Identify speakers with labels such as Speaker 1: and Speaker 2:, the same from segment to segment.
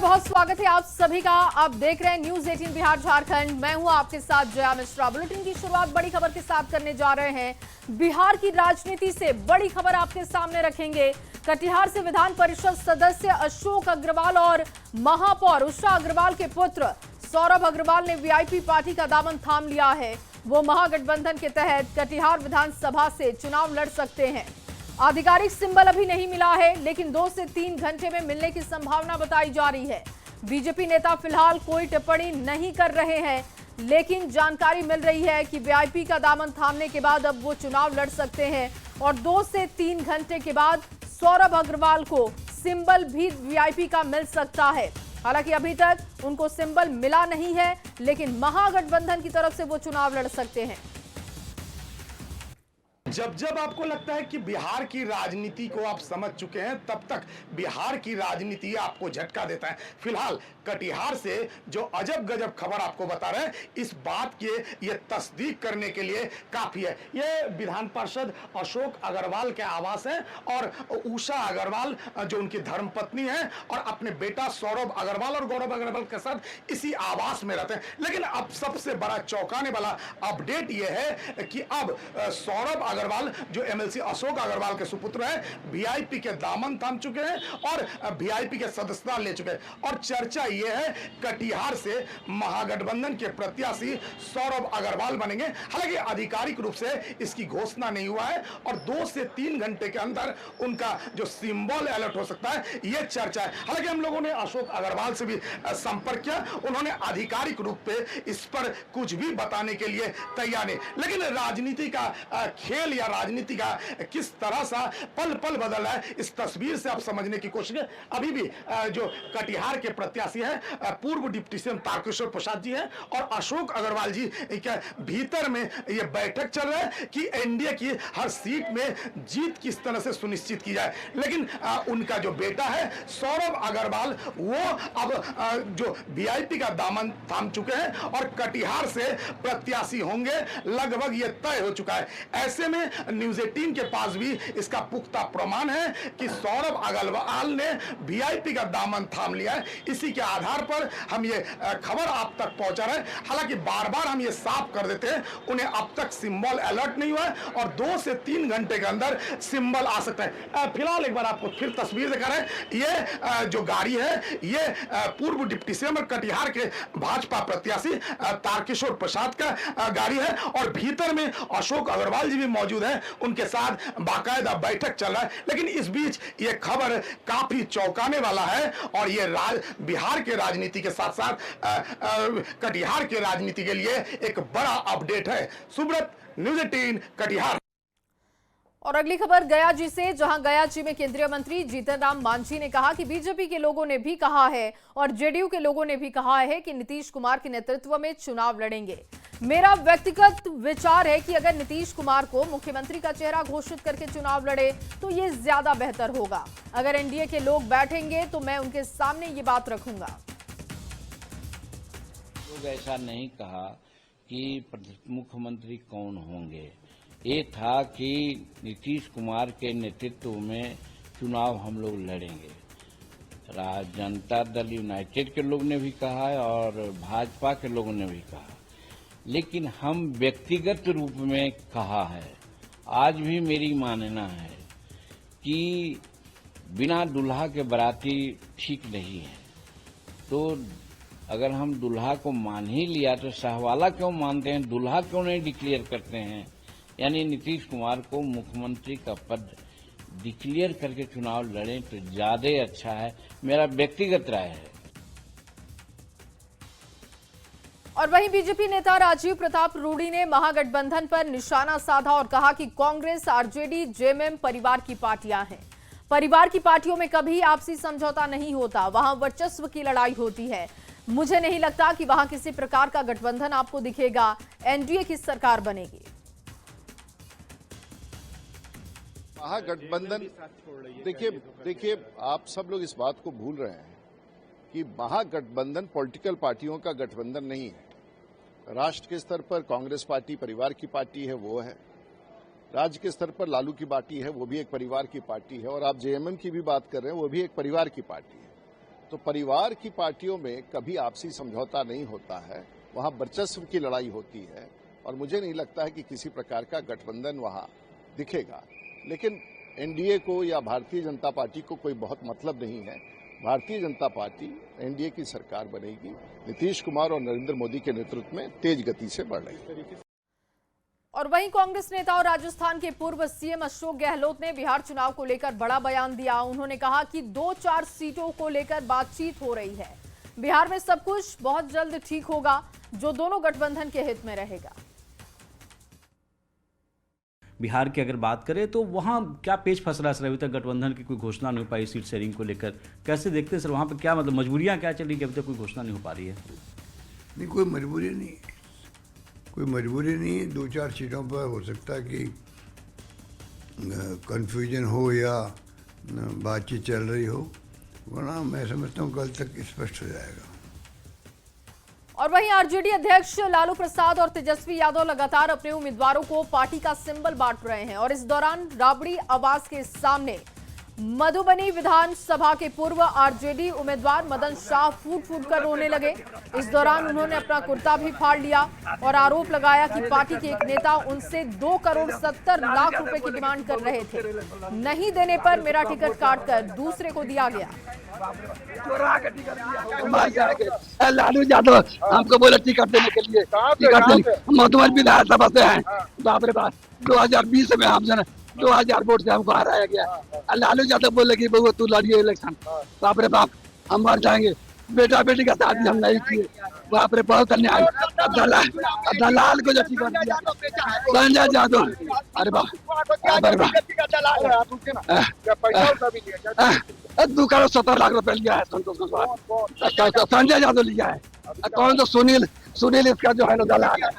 Speaker 1: बहुत स्वागत है आप सभी का। आप देख रहे हैं न्यूज 18 बिहार झारखंड। मैं हूं आपके साथ जया मिश्रा। बुलेटिन की शुरुआत बड़ी खबर के साथ करने जा रहे हैं। बिहार की राजनीति से बड़ी खबर आपके सामने रखेंगे। कटिहार से विधान परिषद सदस्य अशोक अग्रवाल और महापौर उषा अग्रवाल के पुत्र सौरभ अग्रवाल ने वीआईपी पार्टी का दामन थाम लिया है। वो महागठबंधन के तहत कटिहार विधानसभा से चुनाव लड़ सकते हैं। आधिकारिक सिंबल अभी नहीं मिला है, लेकिन 2 से 3 घंटे में मिलने की संभावना बताई जा रही है। बीजेपी नेता फिलहाल कोई टिप्पणी नहीं कर रहे हैं, लेकिन जानकारी मिल रही है कि वीआईपी का दामन थामने के बाद अब वो चुनाव लड़ सकते हैं और 2 से 3 घंटे के बाद सौरभ अग्रवाल को सिंबल भी वीआईपी का मिल सकता है। हालांकि अभी तक उनको सिंबल मिला नहीं है, लेकिन महागठबंधन की तरफ से वो चुनाव लड़ सकते हैं।
Speaker 2: जब जब आपको लगता है कि बिहार की राजनीति को आप समझ चुके हैं, तब तक बिहार की राजनीति आपको झटका देता है। फिलहाल कटिहार से जो अजब गजब खबर आपको बता रहे हैं, इस बात के ये तस्दीक करने के लिए काफी है। ये विधान पार्षद अशोक अग्रवाल के आवास है और उषा अग्रवाल जो उनकी धर्मपत्नी है और अपने बेटा सौरभ अग्रवाल और गौरव अग्रवाल के साथ इसी आवास में रहते हैं। लेकिन अब सबसे बड़ा चौंकाने वाला अपडेट यह है कि अब सौरभ अग्रवाल जो एमएलसी अशोक अग्रवाल के सुपुत्र हैं, वीआईपी के दामन थाम चुके हैं और वीआईपी के सदस्यता ले चुके हैं। और चर्चा यह है कटिहार से महागठबंधन के प्रत्याशी सौरभ अग्रवाल बनेंगे। हालांकि आधिकारिक रूप से इसकी घोषणा नहीं हुआ है और 2 से 3 घंटे के अंदर उनका जो सिंबल अलर्ट हो सकता है, यह चर्चा है। हालांकि हम लोगों ने अशोक अग्रवाल से भी संपर्क किया, उन्होंने आधिकारिक रूप से इस पर कुछ भी बताने के लिए तैयार नहीं। लेकिन राजनीति का खेल या राजनीति का किस तरह सा पल पल बदल है, इस तस्वीर से आप समझने की कोशिश करें। अभी भी जो कटिहार के प्रत्याशी हैं, पूर्व डिप्टी सीएम तारकिशोर प्रसाद जी हैं और अशोक अग्रवाल जी के भीतर में यह बैठक चल रहा है कि एनडीए की हर सीट में जीत किस तरह से सुनिश्चित की जाए। लेकिन उनका जो बेटा है सौरभ अग्रवाल, वो अब जो वीआईपी का दामन थाम चुके हैं और कटिहार से प्रत्याशी होंगे, लगभग यह तय हो चुका है। ऐसे में न्यूज 18 के पास भी इसका पुख्ता प्रमाण है कि सौरभ अग्रवाल ने वीआईपी का दामन थाम लिया है। इसी के आधार पर हम ये खबर आप तक पहुंचा रहे हैं। हालांकि बार बार हम ये साफ कर देते हैं, उन्हें अब तक सिंबल अलर्ट नहीं हुआ है और 2 से 3 घंटे के अंदर सिंबल आ सकता है। फिलहाल एक बार आपको फिर तस्वीर दिखा रहे हैं। ये जो गाड़ी है, ये पूर्व डिप्टी सीएम और कटिहार के भाजपा प्रत्याशी तारकिशोर प्रसाद का गाड़ी है और भीतर में अशोक अग्रवाल जी भी मौजूद है, उनके साथ बाकायदा बैठक चल रहा है। लेकिन इस बीच ये खबर काफी चौंकाने वाला है और ये बिहार के राजनीति के साथ साथ कटिहार के राजनीति के लिए एक बड़ा अपडेट है। सुब्रत, न्यूज 18 कटिहार।
Speaker 1: और अगली खबर गया जी से, जहां गया जी में केंद्रीय मंत्री जीतन राम मांझी ने कहा कि बीजेपी के लोगों ने भी कहा है और जेडीयू के लोगों ने भी कहा है कि नीतीश कुमार के नेतृत्व में चुनाव लड़ेंगे। मेरा व्यक्तिगत विचार है कि अगर नीतीश कुमार को मुख्यमंत्री का चेहरा घोषित करके चुनाव लड़े तो ये ज्यादा बेहतर होगा। अगर एनडीए के लोग बैठेंगे तो मैं उनके सामने ये बात रखूंगा।
Speaker 3: लोग ऐसा नहीं कहा कि मुख्यमंत्री कौन होंगे, ये था कि नीतीश कुमार के नेतृत्व में चुनाव हम लोग लड़ेंगे। जनता दल यूनाइटेड के लोग ने भी कहा है और भाजपा के लोगों ने भी कहा, लेकिन हम व्यक्तिगत रूप में कहा है। आज भी मेरी मानना है कि बिना दुल्हा के बाराती ठीक नहीं है। तो अगर हम दुल्हा को मान ही लिया तो शाहवाला क्यों मानते हैं, दुल्हा क्यों नहीं डिक्लेयर करते हैं? यानी नीतीश कुमार को मुख्यमंत्री का पद डिक्लेयर करके चुनाव लड़ें तो ज्यादा अच्छा है, मेरा व्यक्तिगत राय है।
Speaker 1: और वहीं बीजेपी नेता राजीव प्रताप रूडी ने महागठबंधन पर निशाना साधा और कहा कि कांग्रेस, आरजेडी, जेएमएम परिवार की पार्टियां हैं। परिवार की पार्टियों में कभी आपसी समझौता नहीं होता, वहां वर्चस्व की लड़ाई होती है। मुझे नहीं लगता कि वहां किसी प्रकार का गठबंधन आपको दिखेगा। एनडीए की सरकार बनेगी।
Speaker 4: महागठबंधन, देखिए आप सब लोग इस बात को भूल रहे हैं कि महागठबंधन पॉलिटिकल पार्टियों का गठबंधन नहीं है। राष्ट्र के स्तर पर कांग्रेस पार्टी परिवार की पार्टी है, वो है। राज्य के स्तर पर लालू की पार्टी है, वो भी एक परिवार की पार्टी है। और आप जेएमएम की भी बात कर रहे हैं, वो भी एक परिवार की पार्टी है। तो परिवार की पार्टियों में कभी आपसी समझौता नहीं होता है, वहां वर्चस्व की लड़ाई होती है और मुझे नहीं लगता है कि किसी प्रकार का गठबंधन वहां दिखेगा। लेकिन एनडीए को या भारतीय जनता पार्टी को कोई बहुत मतलब नहीं है। भारतीय जनता पार्टी एनडीए की सरकार बनेगी, नीतीश कुमार और नरेंद्र मोदी के नेतृत्व में तेज गति से बढ़ रही है।
Speaker 1: और वहीं कांग्रेस नेता और राजस्थान के पूर्व सीएम अशोक गहलोत ने बिहार चुनाव को लेकर बड़ा बयान दिया। उन्होंने कहा कि 2-4 सीटों को लेकर बातचीत हो रही है। बिहार में सब कुछ बहुत जल्द ठीक होगा, जो दोनों गठबंधन के हित में रहेगा।
Speaker 5: बिहार की अगर बात करें तो वहाँ क्या पेच फंस रहा है सर? अभी तक गठबंधन की कोई घोषणा नहीं हो पाई सीट शेयरिंग को लेकर, कैसे देखते हैं सर? वहाँ पर क्या मतलब मजबूरियाँ क्या चल रही कि अभी तक कोई घोषणा नहीं हो पा रही है?
Speaker 6: नहीं, कोई मजबूरी नहीं है, कोई मजबूरी नहीं है। 2-4 सीटों पर हो सकता है कि कन्फ्यूजन हो या बातचीत चल रही हो, वरना मैं समझता हूँ कल तक स्पष्ट हो जाएगा।
Speaker 1: और वहीं आरजेडी अध्यक्ष लालू प्रसाद और तेजस्वी यादव लगातार अपने उम्मीदवारों को पार्टी का सिंबल बांट रहे हैं और इस दौरान राबड़ी आवास के सामने मधुबनी विधानसभा के पूर्व आरजेडी उम्मीदवार मदन शाह फूट फूट कर रोने लगे। इस दौरान उन्होंने अपना कुर्ता भी फाड़ लिया और आरोप लगाया कि पार्टी के एक नेता उनसे 2,70,00,000 रुपए की डिमांड कर रहे थे। नहीं देने पर मेरा टिकट काटकर दूसरे को दिया गया।
Speaker 7: लालू यादव हमको बोले टिकट देने के लिए, टिकट देने मधुबन विधानसभा से हैं। बाप रे बाप, 2020 में हम 2000 वोट से हमको हराया गया। लालू यादव बोले कि बहू तू लड़िए इलेक्शन। बाप रे बाप, हम मर जाएंगे। बेटा बेटी का शादी हम नहीं किए। बाप रे, बहुत अन्याय। दलाल को जो टिकट दिया संजय यादव, अरे बाप, अरे बाप, 2,70,00,000 रुपए लिया है संजय यादव लिया है। कौन तो सुनील इसका जो है ना दलाल है,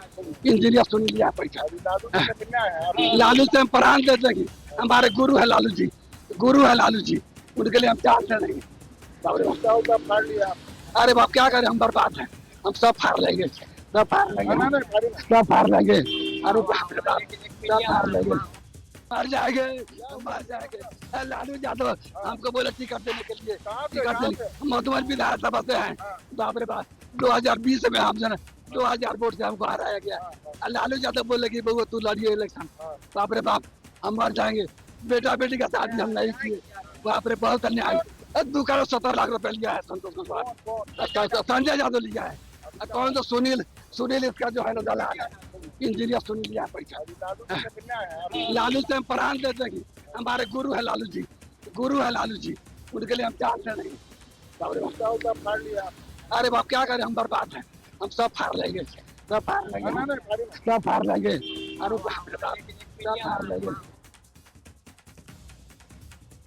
Speaker 7: इंजीनियर सुनील लिया है पैसा। लालू से हम प्राण दे देंगे। हमारे गुरु है लालू जी, गुरु है लालू जी, उनके लिए हम जान देंगे। अरे बाप, क्या करें, हम बर्बाद हैं। हम सब फाड़ लेंगे, सब फाड़ लेंगे, सब फाड़ लेंगे। अरे बाप रे बाप, सब फाड़ लेंगे, मर जाएंगे, मर जाएंगे। लालू यादव हमको बोले टिकट देने के लिए, टिकट देने मधुबन विधानसभा से हैं। बाप रे बाप, 2020 में हम 2000 वोट से हमको हराया गया। लालू यादव बोले कि बहू तू लड़िए इलेक्शन। बाप रे बाप, हम मर जाएंगे। बेटा बेटी का शादी हम नहीं किए। बाप रे, बहुत अन्याय। 2,70,00,000 रुपए लिया है संजय यादव लिया है। कौन तो सुनील इसका जो है ना दलाल है, इंजीनियर सुनील लिया है पैसा। लालू से हम प्राण दे देंगे। हमारे गुरु है लालू जी, गुरु है लालू जी, उनके लिए हम जान देंगे। अरे बाप, क्या करें, हम बर्बाद हैं। हम सब फाड़ लेंगे, सब फाड़ लेंगे, सब फाड़ लेंगे। अरे बाप रे बाप, सब फाड़ लेंगे।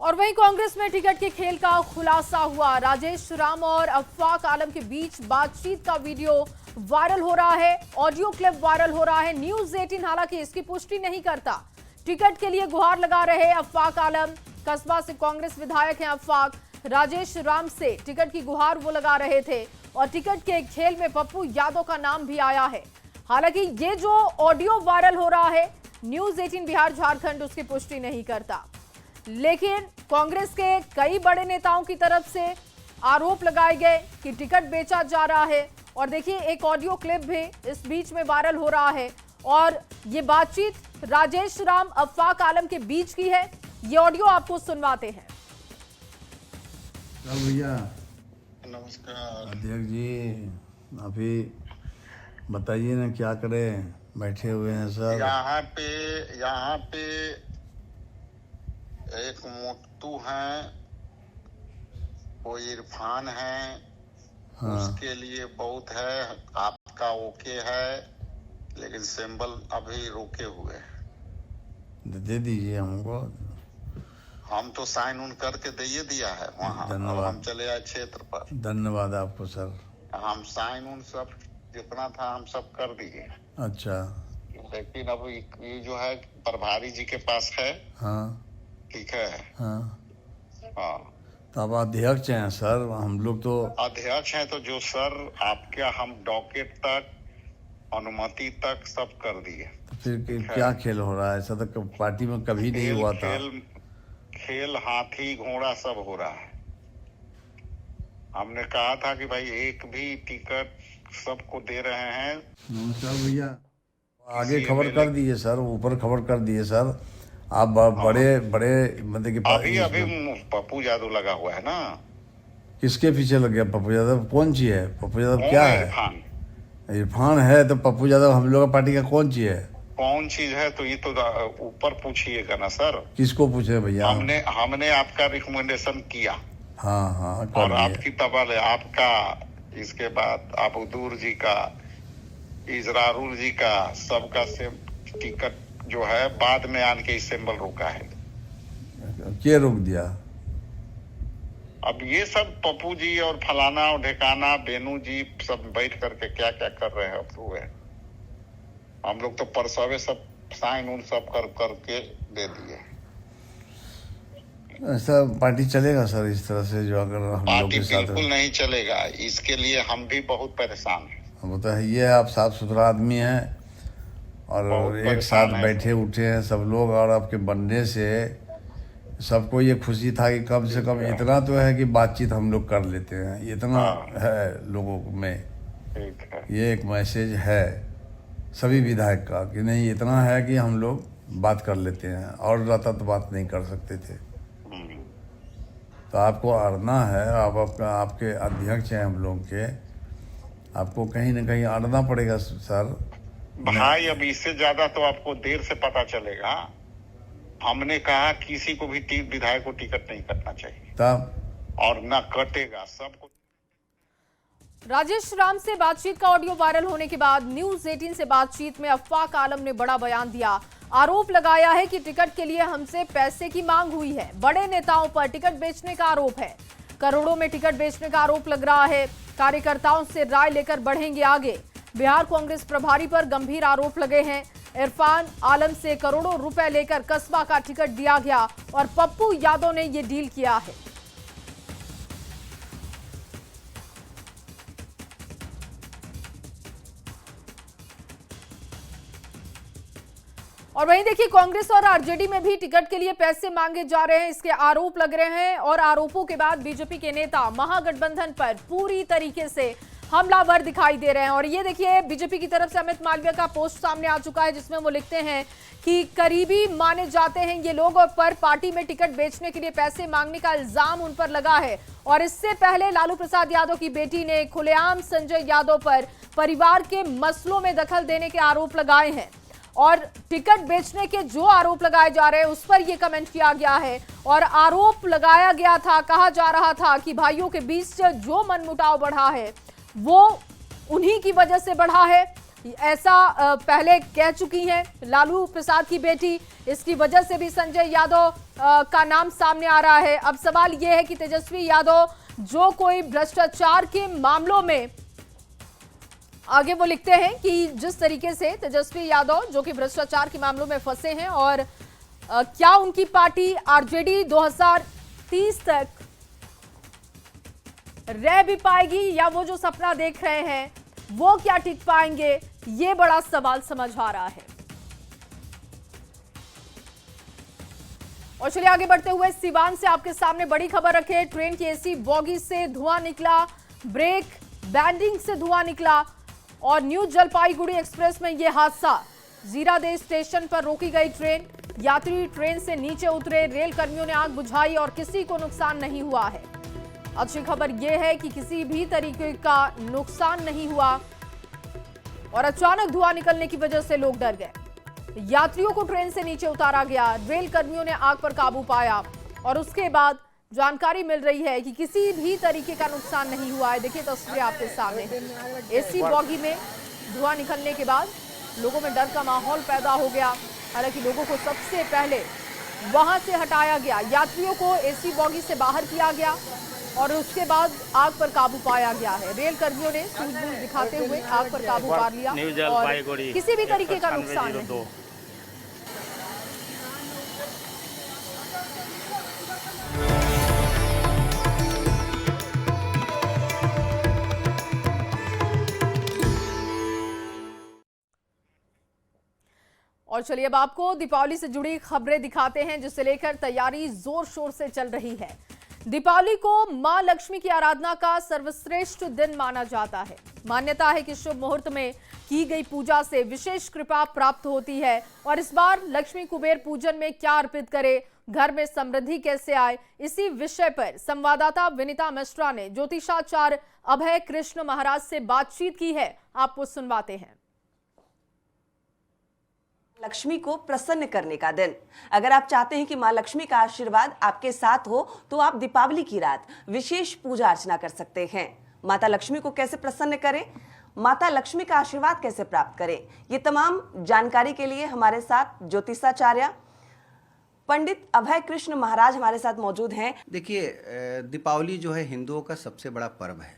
Speaker 1: और वहीं कांग्रेस में टिकट के खेल का खुलासा हुआ। राजेश राम और अफवाक आलम के बीच बातचीत का वीडियो वायरल हो रहा है, ऑडियो क्लिप वायरल हो रहा है। न्यूज़ 18 हालांकि इसकी पुष्टि नहीं करता। टिकट के लिए गुहार लगा रहे अफवाक आलम, कस्बा से कांग्रेस विधायक हैं अफवाक। राजेश राम से टिकट की गुहार वो लगा रहे थे और टिकट के खेल में पप्पू यादव का नाम भी आया है। हालांकि ये जो ऑडियो वायरल हो रहा है, न्यूज़ 18 बिहार झारखंड उसकी पुष्टि नहीं करता, लेकिन कांग्रेस के कई बड़े नेताओं की तरफ से आरोप लगाए गए कि टिकट बेचा जा रहा है। और देखिए, एक ऑडियो क्लिप भी इस बीच में वायरल हो रहा है और ये बातचीत राजेश राम अफवाक आलम के बीच की है। ये ऑडियो आपको सुनवाते हैं।
Speaker 6: भैया
Speaker 8: नमस्कार
Speaker 6: अध्यक्ष जी, अभी बताइए ना क्या करें, बैठे हुए हैं सर।
Speaker 8: यहाँ पे एक मोटू है, वो इरफान है। हाँ। उसके लिए बहुत है, आपका ओके है, लेकिन सिंबल अभी रुके हुए।
Speaker 6: दे दीजिए हमको।
Speaker 8: हम तो साइन उन करके दे दिया है वहाँ, और हम चले आए क्षेत्र पर।
Speaker 6: धन्यवाद आपको सर।
Speaker 8: हम साइन उन सब जितना था हम सब कर दिए।
Speaker 6: अच्छा,
Speaker 8: लेकिन अब ये जो है प्रभारी जी के पास है।
Speaker 6: हाँ
Speaker 8: ठीक है।
Speaker 6: हाँ
Speaker 8: हाँ,
Speaker 6: तो आप अध्यक्ष हैं सर, हम लोग तो
Speaker 8: अध्यक्ष हैं। तो जो सर आपके, हम डॉकेट तक, अनुमति तक सब कर दिए।
Speaker 6: तो फिर क्या खेल हो रहा है? ऐसा तो पार्टी में कभी नहीं हुआ था।
Speaker 8: खेल हाथी घोड़ा सब हो रहा है। हमने कहा था कि भाई एक भी टिकट सबको दे रहे हैं।
Speaker 9: नमस्कार भैया, आगे खबर कर दिए सर, ऊपर खबर कर दिए सर। आप बड़े बड़े मतलब कि
Speaker 8: अभी पप्पू यादव लगा हुआ है ना।
Speaker 9: किसके पीछे लग गया? पप्पू यादव कौन चीज है? पप्पू यादव क्या है? इरफान है तो पप्पू यादव हम लोग पार्टी का कौन चीज है?
Speaker 8: कौन चीज है तो ये तो ऊपर पूछिएगा ना सर।
Speaker 9: किसको पूछे भैया?
Speaker 8: हमने आपका रिकमेंडेशन किया।
Speaker 9: हाँ
Speaker 8: और आपकी तबल आपका, इसके बाद अबूदूर जी का, इजरारुल जी का, सबका से टिकट जो है बाद में आन के सिंबल रोका है।
Speaker 9: क्या रोक दिया?
Speaker 8: अब ये सब पप्पू जी और फलाना और ढेकाना बेनू जी सब बैठ करके क्या क्या कर रहे हैं अप्रूव है। हम लोग तो परसवे सब साइन उन सब करके दे दिए।
Speaker 9: ऐसा पार्टी चलेगा सर इस तरह से? जो अगर हम लोग
Speaker 8: पार्टी
Speaker 9: के साथ
Speaker 8: बिल्कुल नहीं चलेगा। इसके लिए हम भी बहुत परेशान हैं।
Speaker 9: हम बताइए, आप साफ सुथरा आदमी हैं और एक साथ बैठे उठे हैं सब लोग, और आपके बनने से सबको ये खुशी था कि कम से कम इतना तो है कि बातचीत हम लोग कर लेते हैं, इतना है लोगों में।
Speaker 8: ठीक है,
Speaker 9: ये एक मैसेज है सभी विधायक का कि नहीं, इतना है कि हम लोग बात कर लेते हैं, और रहता तो बात नहीं कर सकते थे। तो आपको अड़ना है, आप आपके अध्यक्ष हैं हम लोग के, आपको कहीं ना कहीं अड़ना पड़ेगा सर।
Speaker 8: भाई अब इससे ज्यादा तो आपको देर से पता चलेगा। हमने कहा किसी को भी विधायक को टिकट नहीं कटना चाहिए,
Speaker 9: तब
Speaker 8: और ना कटेगा सबको।
Speaker 1: राजेश राम से बातचीत का ऑडियो वायरल होने के बाद न्यूज 18 से बातचीत में अफवाक आलम ने बड़ा बयान दिया। आरोप लगाया है कि टिकट के लिए हमसे पैसे की मांग हुई है। बड़े नेताओं पर टिकट बेचने का आरोप है। करोड़ों में टिकट बेचने का आरोप लग रहा है। कार्यकर्ताओं से राय लेकर बढ़ेंगे आगे। बिहार कांग्रेस प्रभारी पर गंभीर आरोप लगे हैं। इरफान आलम से करोड़ों रुपए लेकर कस्बा का टिकट दिया गया और पप्पू यादव ने यह डील किया है। और वहीं देखिए, कांग्रेस और आरजेडी में भी टिकट के लिए पैसे मांगे जा रहे हैं, इसके आरोप लग रहे हैं। और आरोपों के बाद बीजेपी के नेता महागठबंधन पर पूरी तरीके से हमलावर दिखाई दे रहे हैं। और ये देखिए, बीजेपी की तरफ से अमित मालवीय का पोस्ट सामने आ चुका है, जिसमें वो लिखते हैं कि करीबी माने जाते हैं ये लोग, पर पार्टी में टिकट बेचने के लिए पैसे मांगने का इल्जाम उन पर लगा है। और इससे पहले लालू प्रसाद यादव की बेटी ने खुलेआम संजय यादव पर परिवार के मसलों में दखल देने के आरोप लगाए हैं। और टिकट बेचने के जो आरोप लगाए जा रहे हैं उस पर यह कमेंट किया गया है। और आरोप लगाया गया था, कहा जा रहा था कि भाइयों के बीच जो मनमुटाव बढ़ा है वो उन्हीं की वजह से बढ़ा है। ऐसा पहले कह चुकी हैं लालू प्रसाद की बेटी। इसकी वजह से भी संजय यादव का नाम सामने आ रहा है। अब सवाल यह है कि तेजस्वी यादव जो कोई भ्रष्टाचार के मामलों में, आगे वो लिखते हैं कि जिस तरीके से तेजस्वी यादव जो कि भ्रष्टाचार के मामलों में फंसे हैं, और क्या उनकी पार्टी आरजेडी 2030 तक रह भी पाएगी, या वो जो सपना देख रहे हैं वो क्या टिक पाएंगे, ये बड़ा सवाल समझ आ रहा है। और चलिए आगे बढ़ते हुए सीवान से आपके सामने बड़ी खबर रखे। ट्रेन की एसी बॉगी से धुआं निकला, ब्रेक बैंडिंग से धुआं निकला। और न्यू जलपाईगुड़ी एक्सप्रेस में यह हादसा। जीरादेव स्टेशन पर रोकी गई ट्रेन, यात्री ट्रेन से नीचे उतरे, रेल कर्मियों ने आग बुझाई और किसी को नुकसान नहीं हुआ है। अच्छी खबर यह है कि किसी भी तरीके का नुकसान नहीं हुआ और अचानक धुआं निकलने की वजह से लोग डर गए। यात्रियों को ट्रेन से नीचे उतारा गया, रेल कर्मियों ने आग पर काबू पाया और उसके बाद जानकारी मिल रही है कि किसी भी तरीके का नुकसान नहीं हुआ है। देखिए तस्वीरें आपके सामने हैं। एसी बॉगी में धुआं निकलने के बाद लोगों में डर का माहौल पैदा हो गया। हालांकि लोगों को सबसे पहले वहां से हटाया गया, यात्रियों को एसी बॉगी से बाहर किया गया और उसके बाद आग पर काबू पाया गया है। रेल कर्मियों ने सूझबूझ दिखाते हुए आग पर काबू पा लिया और किसी भी तरीके का नुकसान नहीं। और चलिए अब आपको दीपावली से जुड़ी खबरें दिखाते हैं, जिसे लेकर तैयारी जोर शोर से चल रही है। दीपावली को मां लक्ष्मी की आराधना का सर्वश्रेष्ठ दिन माना जाता है। मान्यता है कि शुभ मुहूर्त में की गई पूजा से विशेष कृपा प्राप्त होती है। और इस बार लक्ष्मी कुबेर पूजन में क्या अर्पित करें, घर में समृद्धि कैसे आए, इसी विषय पर संवाददाता विनीता मिश्रा ने ज्योतिषाचार्य अभय कृष्ण महाराज से बातचीत की है। आपको सुनवाते हैं।
Speaker 10: लक्ष्मी को प्रसन्न करने का दिन। अगर आप चाहते हैं कि मां लक्ष्मी का आशीर्वाद आपके साथ हो तो आप दीपावली की रात विशेष पूजा अर्चना कर सकते हैं। माता लक्ष्मी को कैसे प्रसन्न करें, माता लक्ष्मी का आशीर्वाद कैसे प्राप्त करें, ये तमाम जानकारी के लिए हमारे साथ ज्योतिषाचार्य पंडित अभय कृष्ण महाराज हमारे साथ मौजूद हैं।
Speaker 11: देखिए, दीपावली जो है हिंदुओं का सबसे बड़ा पर्व है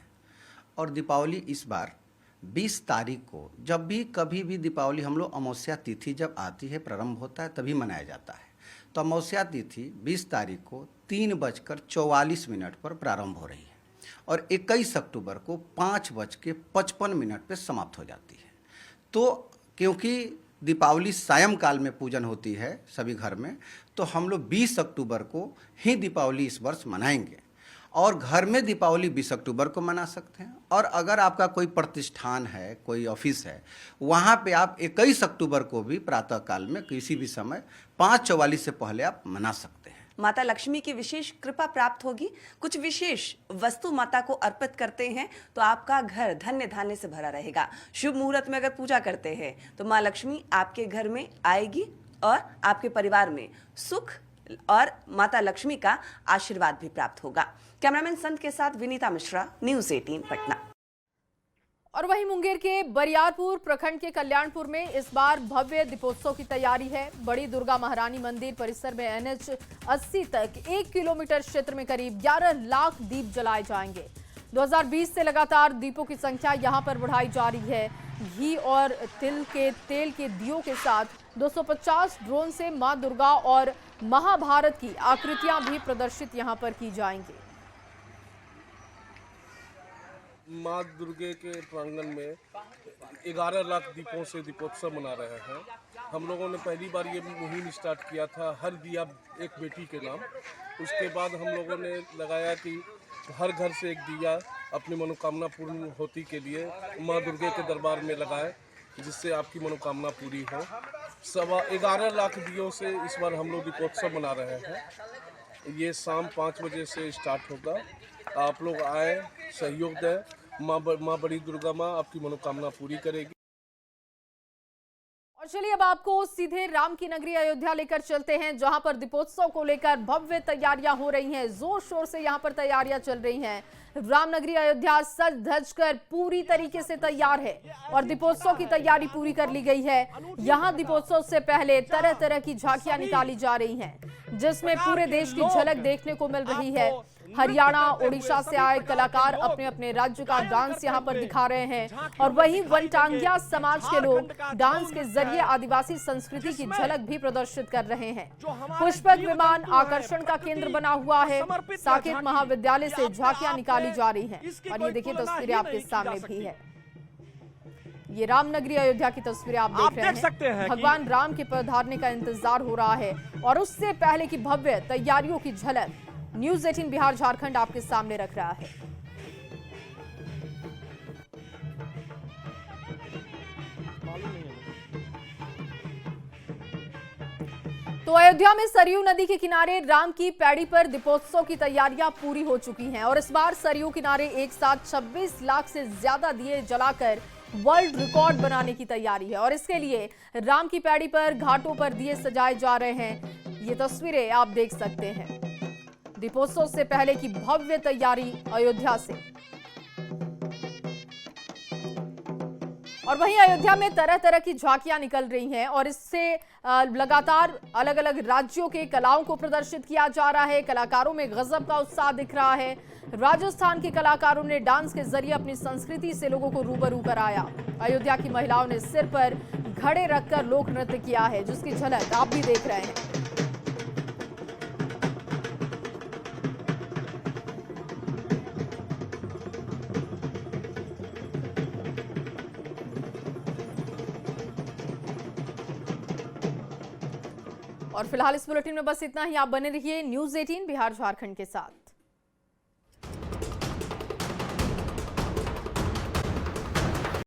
Speaker 11: और दीपावली इस बार 20 तारीख को, जब भी कभी भी दीपावली हम लोग अमावस्या तिथि जब आती है, प्रारंभ होता है, तभी मनाया जाता है। तो अमावस्या तिथि 20 तारीख को 3:44 पर प्रारंभ हो रही है और 21 अक्टूबर को 5:55 पर समाप्त हो जाती है। तो क्योंकि दीपावली सायंकाल में पूजन होती है सभी घर में, तो हम लोग 20 अक्टूबर को ही दीपावली इस वर्ष मनाएंगे और घर में दीपावली 20 अक्टूबर को मना सकते हैं। और अगर आपका कोई प्रतिष्ठान है, कोई ऑफिस है, वहाँ पे आप 21 अक्टूबर को भी प्रातःकाल में किसी भी समय 5:44 से पहले आप मना सकते हैं।
Speaker 10: माता लक्ष्मी की विशेष कृपा प्राप्त होगी। कुछ विशेष वस्तु माता को अर्पित करते हैं तो आपका घर धन्य धान्य से भरा रहेगा। शुभ मुहूर्त में अगर पूजा करते हैं तो माँ लक्ष्मी आपके घर में आएगी और आपके परिवार में सुख और माता लक्ष्मी का आशीर्वाद भी प्राप्त होगा। कैमरामैन संत के साथ विनीता मिश्रा, न्यूज़ 18 पटना।
Speaker 1: और वहीं मुंगेर के बरियारपुर प्रखंड के कल्याणपुर में इस बार भव्य दीपोत्सव की तैयारी है। बड़ी दुर्गा महारानी मंदिर परिसर में NH 80 तक 1 किलोमीटर क्षेत्र में करीब 11 लाख दीप जलाए जाएंगे। 2020 से लगातार दीपों की संख्या यहां पर बढ़ाई जा रही है। घी और तेल के दियों के साथ 250 ड्रोन से मां दुर्गा और महाभारत की आकृतियां भी प्रदर्शित यहां पर की जाएंगी।
Speaker 12: माँ दुर्गे के प्रांगण में 11 लाख दीपों से दीपोत्सव मना रहे हैं। हम लोगों ने पहली बार ये मुहिम स्टार्ट किया था, हर दिया एक बेटी के नाम। उसके बाद हम लोगों ने लगाया कि हर घर से एक दिया अपनी मनोकामना पूर्ण होती के लिए माँ दुर्गे के दरबार में लगाएं, जिससे आपकी मनोकामना पूरी हो। 11 लाख दियों से इस बार हम लोग दीपोत्सव मना रहे हैं। ये शाम 5 बजे से स्टार्ट होगा। आप लोग आए, सहयोग दें। माँ बड़ी दुर्गा माँ आपकी मनोकामना पूरी करेगी।
Speaker 1: और चलिए अब आपको सीधे राम की नगरी अयोध्या लेकर चलते हैं, जहां पर दीपोत्सव को लेकर भव्य तैयारियां हो रही हैं। जोर शोर से यहां पर तैयारियां चल रही हैं। रामनगरी अयोध्या सज धज कर पूरी तरीके से तैयार है और दीपोत्सव की तैयारी पूरी कर ली गई है। यहां दीपोत्सव से पहले तरह तरह की झांकियां निकाली जा रही हैं, जिसमें पूरे देश की झलक देखने को मिल रही है। हरियाणा, ओडिशा से आए कलाकार अपने अपने राज्य का डांस यहां पर दिखा रहे हैं और वहीं वनटांगिया समाज के लोग डांस के जरिए आदिवासी संस्कृति की झलक भी प्रदर्शित कर रहे हैं। पुष्पक विमान आकर्षण का केंद्र बना हुआ है। साकेत महाविद्यालय से झांकियां निकाली जा रही हैं और ये देखिए तस्वीरें आपके सामने भी है। ये रामनगरी अयोध्या की तस्वीरें आप देख रहे हैं। भगवान राम के पधारने का इंतजार हो रहा है और उससे पहले की भव्य तैयारियों की झलक न्यूज़ 18 बिहार झारखंड आपके सामने रख रहा है। तो अयोध्या में सरयू नदी के किनारे राम की पैड़ी पर दीपोत्सव की तैयारियां पूरी हो चुकी हैं और इस बार सरयू किनारे एक साथ 26 लाख से ज्यादा दिए जलाकर वर्ल्ड रिकॉर्ड बनाने की तैयारी है और इसके लिए राम की पैड़ी पर घाटों पर दिए सजाए जा रहे हैं। ये तस्वीरें आप देख सकते हैं दीपोत्सव से पहले की भव्य तैयारी अयोध्या से। और वहीं अयोध्या में तरह तरह की झांकियां निकल रही हैं और इससे लगातार अलग अलग राज्यों के कलाओं को प्रदर्शित किया जा रहा है। कलाकारों में गजब का उत्साह दिख रहा है। राजस्थान के कलाकारों ने डांस के जरिए अपनी संस्कृति से लोगों को रूबरू कराया। अयोध्या की महिलाओं ने सिर पर घड़े रखकर लोक नृत्य किया है, जिसकी झलक आप भी देख रहे हैं। और फिलहाल इस बुलेटिन में बस इतना ही। आप बने रहिए न्यूज़ 18 बिहार झारखंड के साथ।